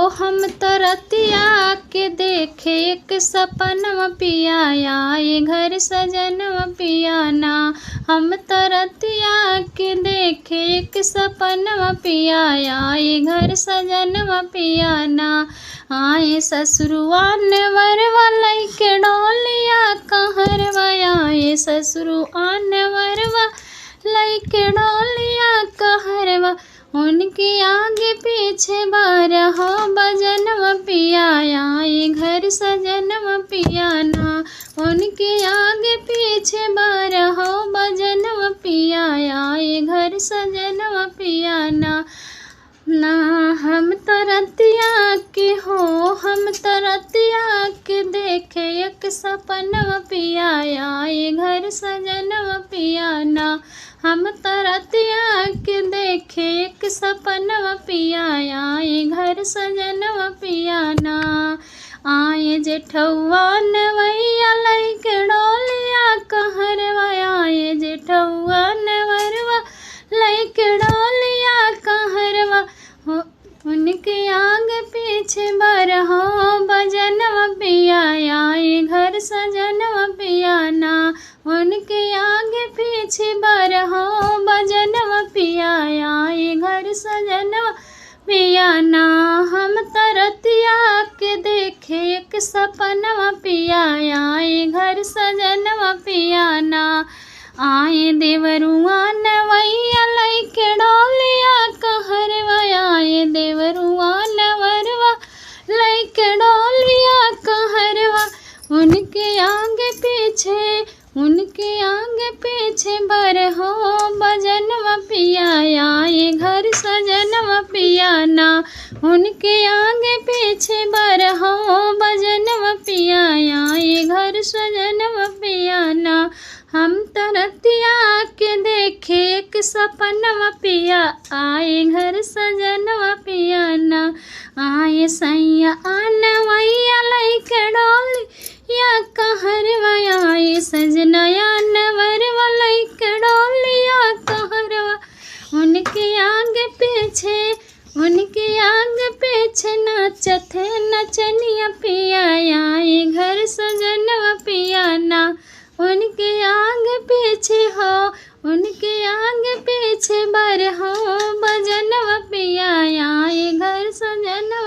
हम तरतिया के देखे एक सपनवा पिया आए घर सजनवा पियाना। हम तरतिया के देखे एक सपनवा पिया आए घर सजनवा पियाना। आए ससुरुआ ने वरवा लइके डोलिया कहरवा आए ससुरुआ ने वरवा लइके डोलिया कहरवा। उनके आगे पीछे बारह बजनवा पिया आए घर सजनवा पियाना। उनके आगे पीछे बारह बजनवा पिया आए घर सजनवा पियाना। ना हम तरतिया के हो हम तरतिया के देखे एक सपनवा पिया आए घर सजनवा पियाना। हम तरतिया के देखे एक सपनवा पिया आए घर सजनवा पियाना। आए जेठौआ नवैया लइके डोलिया कहरवा आए जेठौआ नवरवा लइके डोलिया कहरवा। उनके आगे पीछे बारह बजनवा पिया आए घर सजनवा पियाना। उनके आगे पीछे बारह बजनवा पिया आए घर सजनवा पियाना। हम तरतिया के देखे एक सपनवा पिया आए घर सजनवा पियाना। आए देवरुआ नवैया लइके डोलिया कहरवा आए देवरुआ नवरवा लइके डोलिया कहरवा। उनके आगे पीछे बारह बजनवा पिया आए घर सजनवा पियाना। उनके आगे पीछे बारह बजनवा पिया आए घर सजनवा पियाना। हम तरतिया के देखे एक सपनवा पिया आए घर सजनवा पियाना। आए सैया नवैया लइके डोलिया कहरवा आए